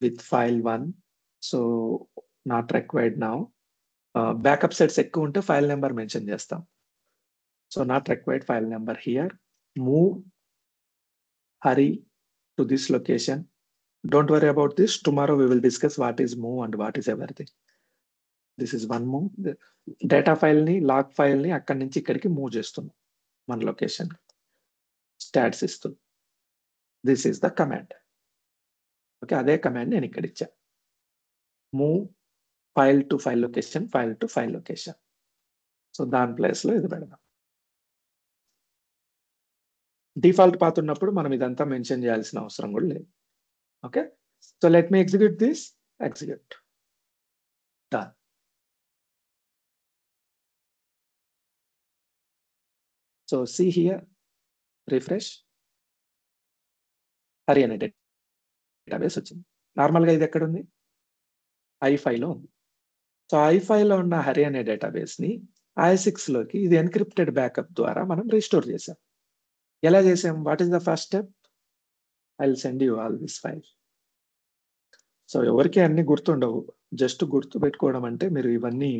with file 1. So not required now. Backup sets ఎక్కువ ఉంటే file number mention చేస్తాం. So not required file number here. Move Hari to this location. Don't worry about this. Tomorrow we will discuss what is move and what is everything. This is one move. Data file ని, log file ని అక్కడి నుంచి ఇక్కడికి move చేస్తున్నాం మన location. Stats ఇస్తుంది. This is the command. Okay, అదే command నేను ఇక్కడ ఇచ్చా. Move file to file location, file to file location. So దాని ప్లేస్ లో ఇది పెడదాం. డిఫాల్ట్ పాత్ ఉన్నప్పుడు మనం ఇదంతా మెన్షన్ చేయాల్సిన అవసరం కూడా లేదు. Okay, so let me execute this. Execute. Done. So see here, refresh. Hari అనే డేటాబేస్ వచ్చింది. నార్మల్గా ఇది ఎక్కడ ఉంది? i5 లో ఉంది. సో i5 లో ఉన్న హరి అనే డేటాబేస్ ని i6 లోకి ఇది ఎన్క్రిప్టెడ్ బ్యాకప్ ద్వారా మనం రిస్టోర్ చేసాం. ఎలా చేసాం? What is the first step? I will send you all this file. So ఎవరికి అన్ని గుర్తుండవు. జస్ట్ గుర్తు పెట్టుకోవడం అంటే మీరు ఇవన్నీ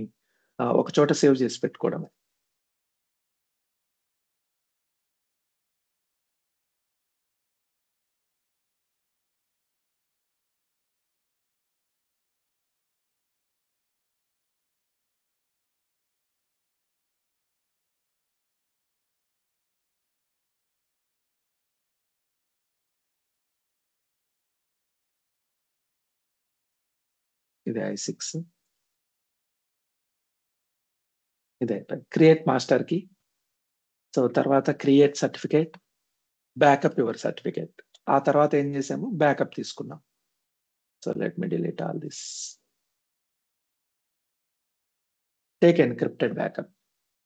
ఒక చోట సేవ్ చేసి పెట్టుకోవడమే. ఇది i6. ఇదే క్రియేట్ మాస్టర్ కి. సో తర్వాత create certificate. Backup your certificate. ఆ తర్వాత ఏం చేసాము, బ్యాకప్ తీసుకున్నాం. So let me delete all this. Take encrypted backup.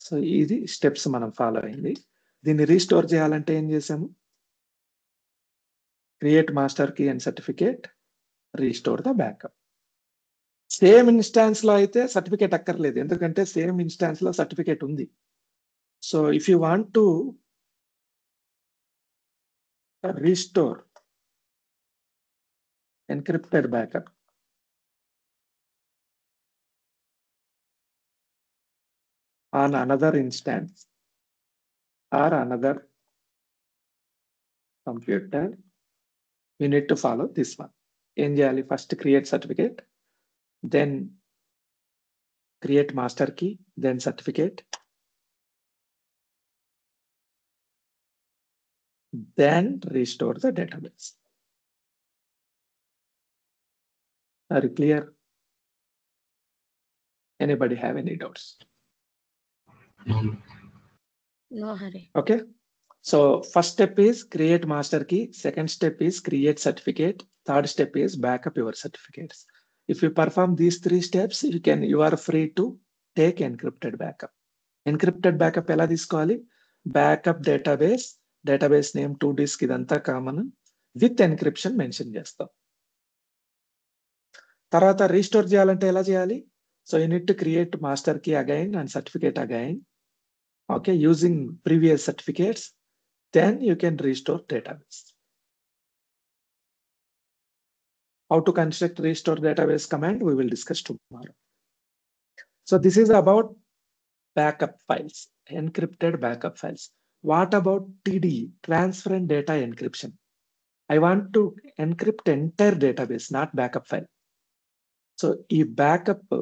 So ఇది స్టెప్స్ మనం ఫాలో అయింది. దీన్ని రీస్టోర్ చేయాలంటే ఏం చేసాము, create master key and certificate, restore the backup. Same instance లో అయితే సర్టిఫికేట్ అక్కర్లేదు, ఎందుకంటే సేమ్ ఇన్స్టాన్స్ లో సర్టిఫికేట్ ఉంది. So if you want to restore encrypted backup, on another instance or another computer, we need to follow this one. ఏం చేయాలి, first create certificate, then create master key, then certificate, then restore the database. Are you clear? Anybody have any doubts? No hurry. Okay. So first step is create master key. Second step is create certificate. Third step is backup your certificates. If you perform these 3 steps, you are free to take encrypted backup. Encrypted backup ఎలా తీసుకోవాలి, backup database name 2 disk ఇదంతా common, with encryption mention చేస్తాం. తర్వాత restore చేయాలంటే ఎలా చేయాలి, so you need to create master key again and certificate again. Okay, using previous certificates, then you can restore database. How to construct restore database command, we will discuss tomorrow. So this is about backup files, encrypted backup files. What about TDE, transfer and data encryption? I want to encrypt entire database, not backup file. So ఈ backup,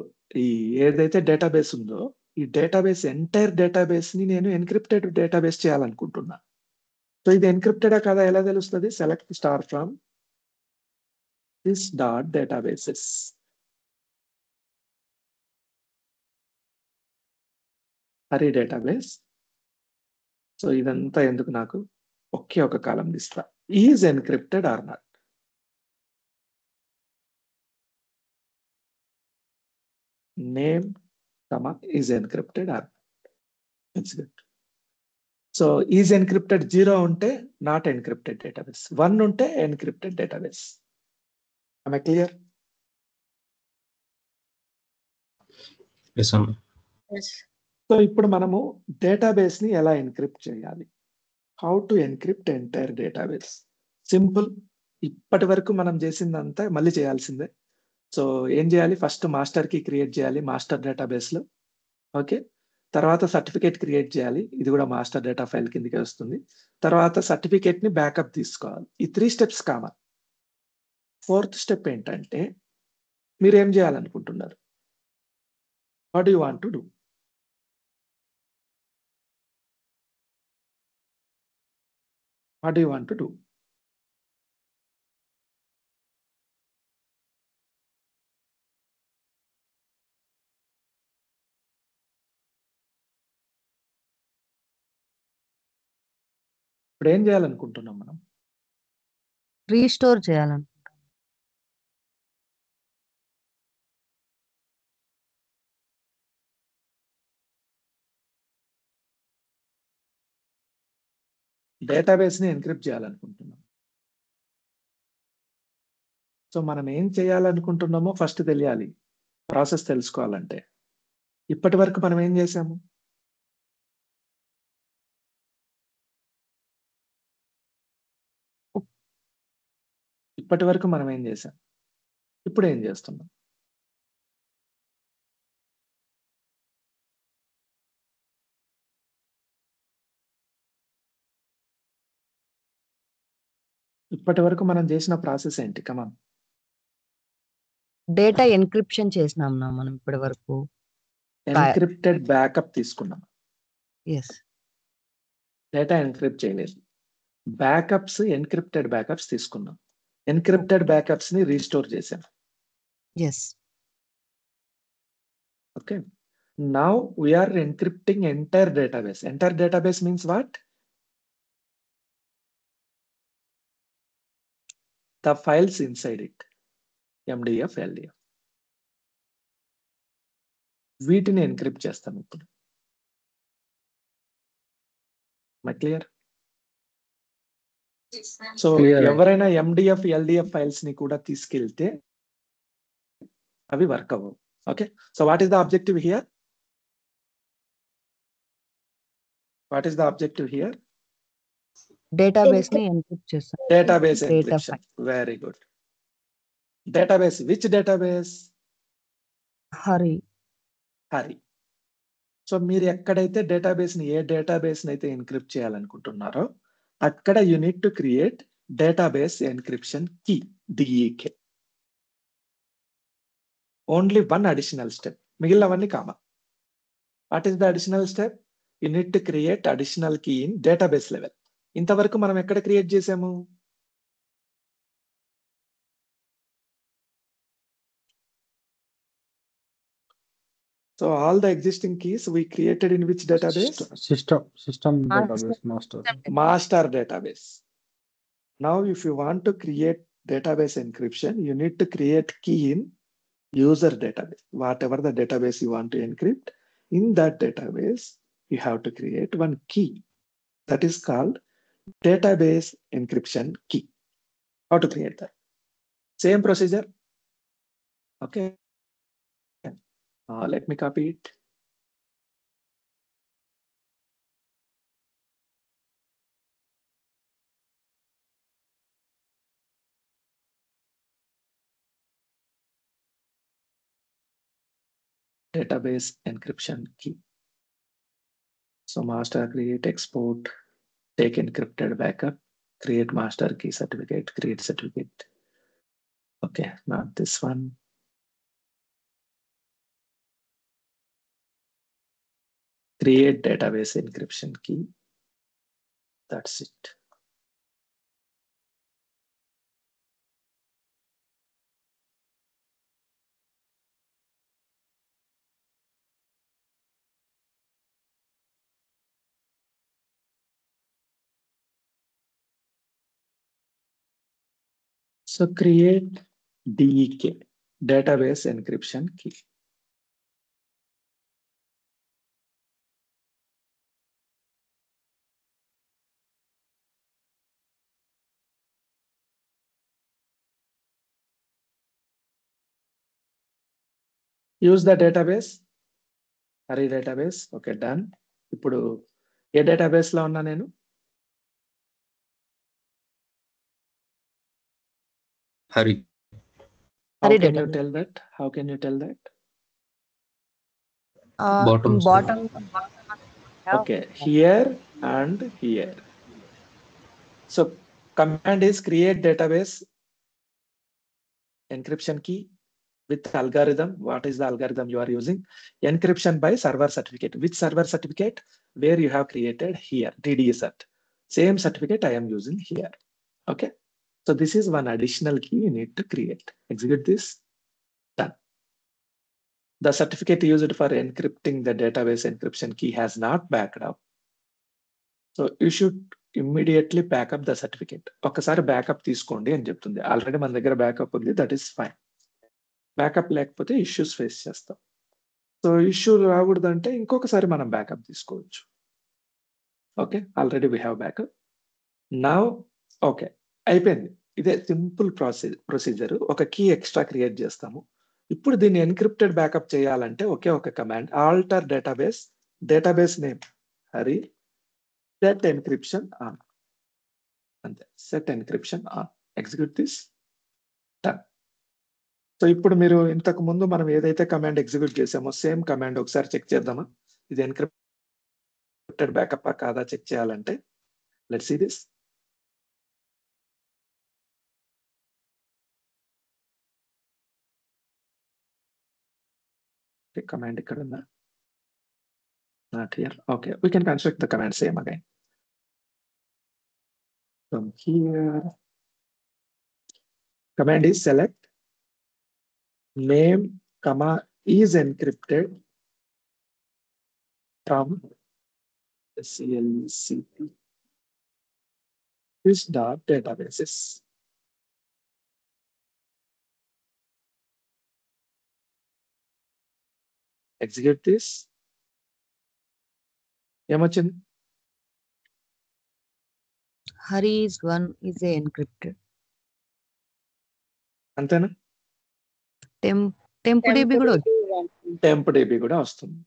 ఈ ఏదైతే database ఉందో ఈ database entire database ని నేను encrypted database చేయాలనుకుంటున్నా. So ఇది ఎన్క్రిప్టెడా కదా ఎలా తెలుస్తుంది, select star from this dot databases. Hari database. So ఇదంతా ఎందుకు, నాకు ఒకే ఒక కాలం తీస్తా, is encrypted or not. Name is encrypted or not. So is encrypted 0 ఉంటే నాట్ ఎన్క్రిప్టెడ్ డేటాబేస్, 1 ఉంటే encrypted database. Am I clear? Yes, sir. Yes. So ఇప్పుడు మనము డేటాబేస్ ని ఎలా ఎన్క్రిప్ట్ చేయాలి, how to encrypt entire database. Simple, ఇప్పటి వరకు మనం చేసిందంతా మళ్ళీ చేయాల్సిందే. సో ఏం చేయాలి, ఫస్ట్ మాస్టర్ కి క్రియేట్ చేయాలి మాస్టర్ డేటాబేస్ లో. ఓకే, తర్వాత సర్టిఫికేట్ క్రియేట్ చేయాలి, ఇది కూడా మాస్టర్ డేటా ఫైల్ కిందకి వస్తుంది. తర్వాత సర్టిఫికేట్ ని బ్యాకప్ తీసుకోవాలి. ఈ 3 steps కామన్. 4th స్టెప్ ఏంటంటే మీరు ఏం చేయాలనుకుంటున్నారు, what you want to do. What do you want to do? ఇప్పుడు ఏం చేయాలనుకుంటున్నాం మనం, రీస్టోర్ చేయాలని. డేటాబేస్ ని ఎన్క్రిప్ట్ చేయాలనుకుంటున్నాం. సో మనం ఏం చేయాలనుకుంటున్నామో ఫస్ట్ తెలియాలి, ప్రాసెస్ తెలుసుకోవాలంటే. ఇప్పటి వరకు మనం ఏం చేసాము, ఇప్పుడు ఏం చేస్తున్నాం. ఇప్పటి వరకు మనం చేసిన ప్రాసెస్ ఏంటి, కమాన్. డేటా ఎన్క్రిప్షన్ చేసినాం మనం ఇప్పటి వరకు. ఎన్క్రిప్టెడ్ బ్యాకప్ తీసుకున్నాం, ఎస్. డేటా ఎన్క్రిప్ట్ చేయలేదు. బ్యాకప్స్, ఎన్క్రిప్టెడ్ బ్యాకప్స్ తీసుకున్నాం. ఎన్క్రిప్టెడ్ బ్యాకప్స్ ని రీస్టోర్ చేసాం. Yes. Okay, now we are encrypting entire database. Entire database means what? the files inside it, MDF, LDF. వీటిని ఎన్క్రిప్ట్ చేస్తాం ఇప్పుడు. క్లియర్? సో ఎవరైనా MDF, LDF files ని కూడా తీసుకెళ్తే అవి వర్క్ అవ్వవు. Okay, so what is the objective here? What is the objective here? Database ని ఎన్క్రిప్ట్ చేస్తాం. Database Data encryption. Very good. Database, which database? Hari. Hari. So మీరు ఎక్కడైతే డేటాబేస్ ని, ఏ డేటాబేస్ ని అయితే ఎన్క్రిప్ట్ చేయాలనుకుంటున్నారో అక్కడ you need to create database encryption key, DEK. Only one additional step, మిగిలినవన్నీ common. What is the additional step? You need to create additional key in database level. ఇంతవరకు మనం ఎక్కడ క్రియేట్ చేసాము? So all the existing keys we created in which database? System database, Master database. Now if you want to create database encryption, you need to create key in user database. Whatever the database you want to encrypt, in that database you have to create one key that is called database encryption key. How to create that? Same procedure. Okay. Let me copy it. Database encryption key. So master, create, export, take encrypted backup, create master key certificate, create certificate. Okay, not this one. Create database encryption key. That's it. So create DEK, database encryption key. Use the database. Hurry database. Okay, done. ఇప్పుడు ఏ database లో ఉన్నా నేను? Hari. How Hurry can you database. tell that? How can you tell that? Bottom side. Bottom. Okay, here and here. So command is create database encryption key with algorithm. What is the algorithm you are using? Encryption by server certificate. Which server certificate? Where you have created here, DDCert. Same certificate I am using here. Okay. So this is one additional key you need to create. Execute this. Done. The certificate used for encrypting the database encryption key has not backed up. So you should immediately back up the certificate. ఒకసారి backup తీసుకోండి అని చెప్తుంది. ఆల్రెడీ మన దగ్గర backup ఉంది, that is fine. Backup లేకపోతే issues face చేస్తాం. సో ఇష్యూ రాకూడదంటే ఇంకొకసారి మనం బ్యాకప్ తీసుకోవచ్చు. Okay, already we have backup. Now okay, అయిపోయింది. ఇదే సింపుల్ ప్రొసీజర్. ఒక కీ ఎక్స్ట్రా క్రియేట్ చేస్తాము. ఇప్పుడు దీన్ని ఎన్క్రిప్టెడ్ బ్యాకప్ చేయాలంటే ఒకే ఒక command, alter database, database name Hari, set encryption on. అంతే, set encryption on. Execute this. Done. So ఇప్పుడు మీరు ఇంతకు ముందు మనం ఏదైతే కమాండ్ ఎగ్జిక్యూట్ చేసామో సేమ్ కమాండ్ ఒకసారి చెక్ చేద్దామా? ఇది ఎన్క్రిప్టెడ్ బ్యాకప్ కాదా చెక్ చేయాలంటే లెట్స్ సీ దిస్. Command ఇక్కడ ఉందా? Not here. Okay, we can construct the command same again. From here, command is select name comma is encrypted from CLCP this dot databases. Execute this. ఏమొచ్చింది? Hari is one is a encrypted. అంతేనా? TempDB కూడా TempDB కూడా వస్తుంది.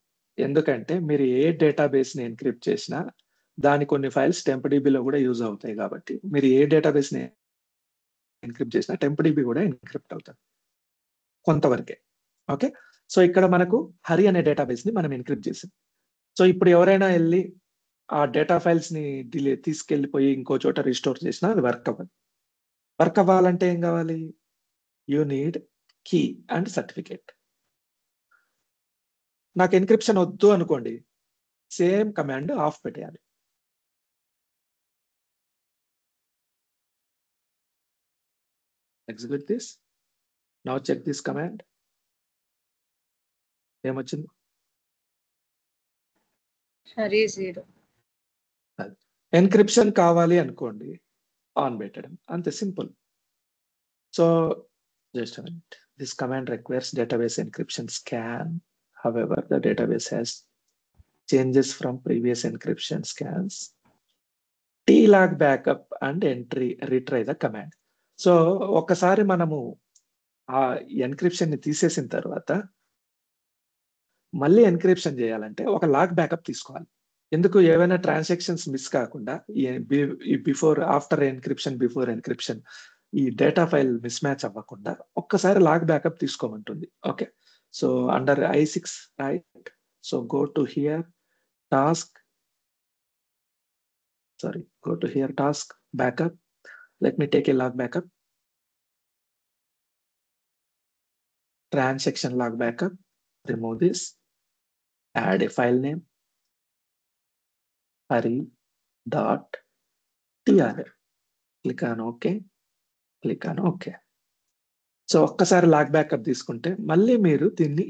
ఎందుకంటే మీరు ఏ database ని encrypt చేసినా దాని కొన్ని ఫైల్స్ TempDB లో కూడా యూజ్ అవుతాయి కాబట్టి మీరు ఏ డేటాబేస్ ని ఎన్క్రిప్ట్ చేసినా TempDB కూడా ఎన్క్రిప్ట్ అవుతుంది కొంతవరకే. ఓకే, సో ఇక్కడ మనకు హరి అనే డేటాబేస్ ని మనం ఎన్క్రిప్ట్ చేసాం. సో ఇప్పుడు ఎవరైనా వెళ్ళి ఆ డేటా ఫైల్స్ ని తీసుకెళ్లిపోయి ఇంకో చోట రిస్టోర్ చేసినా అది వర్క్ అవ్వదు. వర్క్ అవ్వాలంటే ఏం కావాలి? You need key and certificate. నాకు ఎన్క్రిప్షన్ వద్దు అనుకోండి, సేమ్ కమాండ్ ఆఫ్ పెట్టేయాలి. Execute this. Now check this command. ఏమొచ్చింది? హరి 0. ఎన్క్రిప్షన్ కావాలి అనుకోండి, ఆన్ పెట్టడం, అంతే simple. So just a minute. This command requires database encryption scan. However, the database has changes from previous encryption scans. T-log backup and retry the command. So ఒకసారి మనము ఆ encryption ని తీసేసిన తర్వాత మళ్ళీ ఎన్క్రిప్షన్ చేయాలంటే ఒక లాగ్ బ్యాకప్ తీసుకోవాలి. ఎందుకు? ఏవైనా ట్రాన్సాక్షన్స్ మిస్ కాకుండా before after encryption before encryption ఈ డేటా ఫైల్ మిస్ మ్యాచ్ అవ్వకుండా ఒక్కసారి లాగ్ బ్యాకప్ తీసుకోమంటుంది. Okay, so under I6 right. So go to here task backup. Let me take a log backup. Transaction log backup. Remove this. Add a file name. Hari.trl. Click on OK. Click on OK. So ఒక్కసారి log backup తీసుకుంటే మళ్ళీ మీరు దీన్ని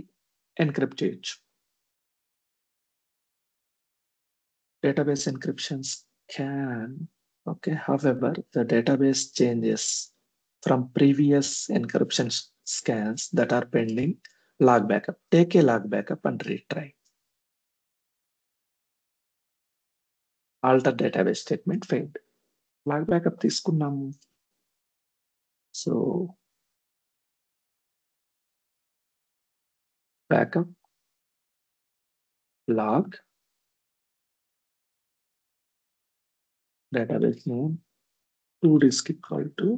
encrypt చేయొచ్చు. Database encryptions can. Okay, however, the database changes from previous encryption scans that are pending log backup. Take a log backup and retry. Alter database statement failed. Log backup తీసుకున్నాము. So backup log database name to disk equal to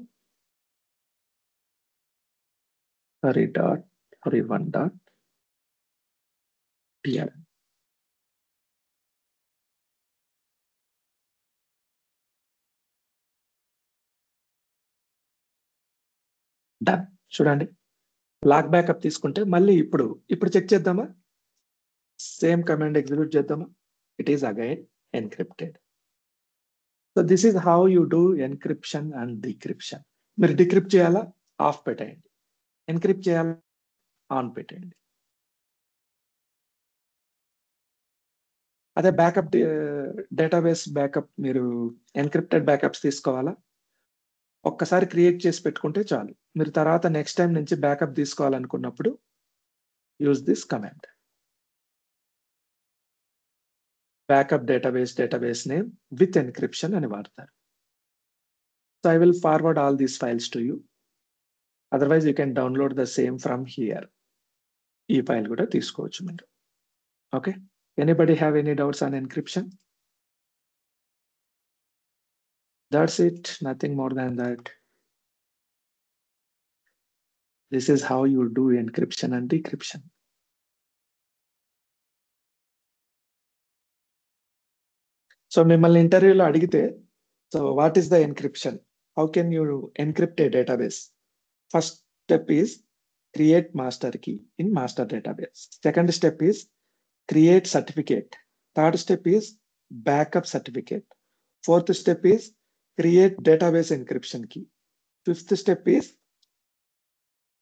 hari.hari1.tr. Done. చూడండి, log backup తీసుకుంటే మళ్ళీ ఇప్పుడు check చేద్దామా? Same command execute చేద్దామా? It is again encrypted. So this is how you do encryption and decryption. మీరు decrypt చేయాలా? Off పెట్టేయండి. Encrypt చేయాలా? ఆన్ పెట్టేయండి. అదే బ్యాకప్ డేటాబేస్ బ్యాకప్ మీరు ఎన్క్రిప్టెడ్ బ్యాకప్స్ తీసుకోవాలా? ఒక్కసారి క్రియేట్ చేసి పెట్టుకుంటే చాలు. మీరు తర్వాత నెక్స్ట్ టైం నుంచి బ్యాకప్ తీసుకోవాలనుకున్నప్పుడు use this command. Backup database name with encryption అని వాడతారు. So I will forward all these files to you. Otherwise you can download the same from here. ఈ ఫైల్ కూడా తీసుకోవచ్చు మీరు. Okay, anybody have any doubts on encryption? That's it, nothing more than that. This is how you do encryption and decryption. So మిమ్మల్ని ఇంటర్వ్యూలో అడిగితే, so what is the encryption? How can you encrypt a database? First step is create master key in master database. Second step is create certificate. Third step is backup certificate. Fourth step is create database encryption key. Fifth step is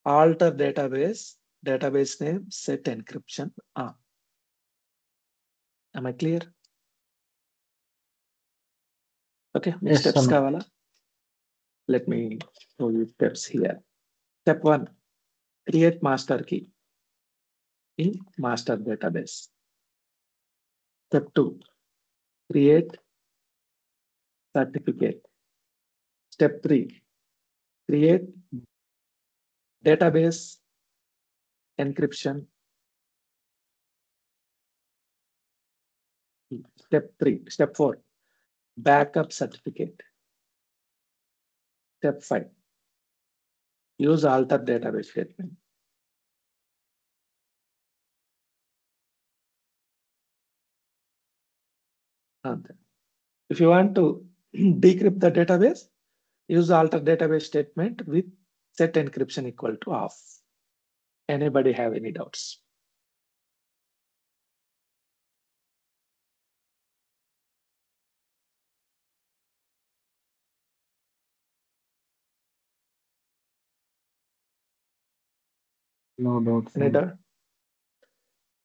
alter database name, set encryption on. Am I clear? Okay, Yes, steps sir. kavala. Let me show you steps here. Step 1, create master key. in master database. Step 2, create certificate. Step 3, create database encryption. Step 4, backup certificate. Step 5, use alter database statement. అంతే. If you want to decrypt the database, use alter database statement with set encryption equal to off. Anybody have any doubts? No doubts. Any doubt?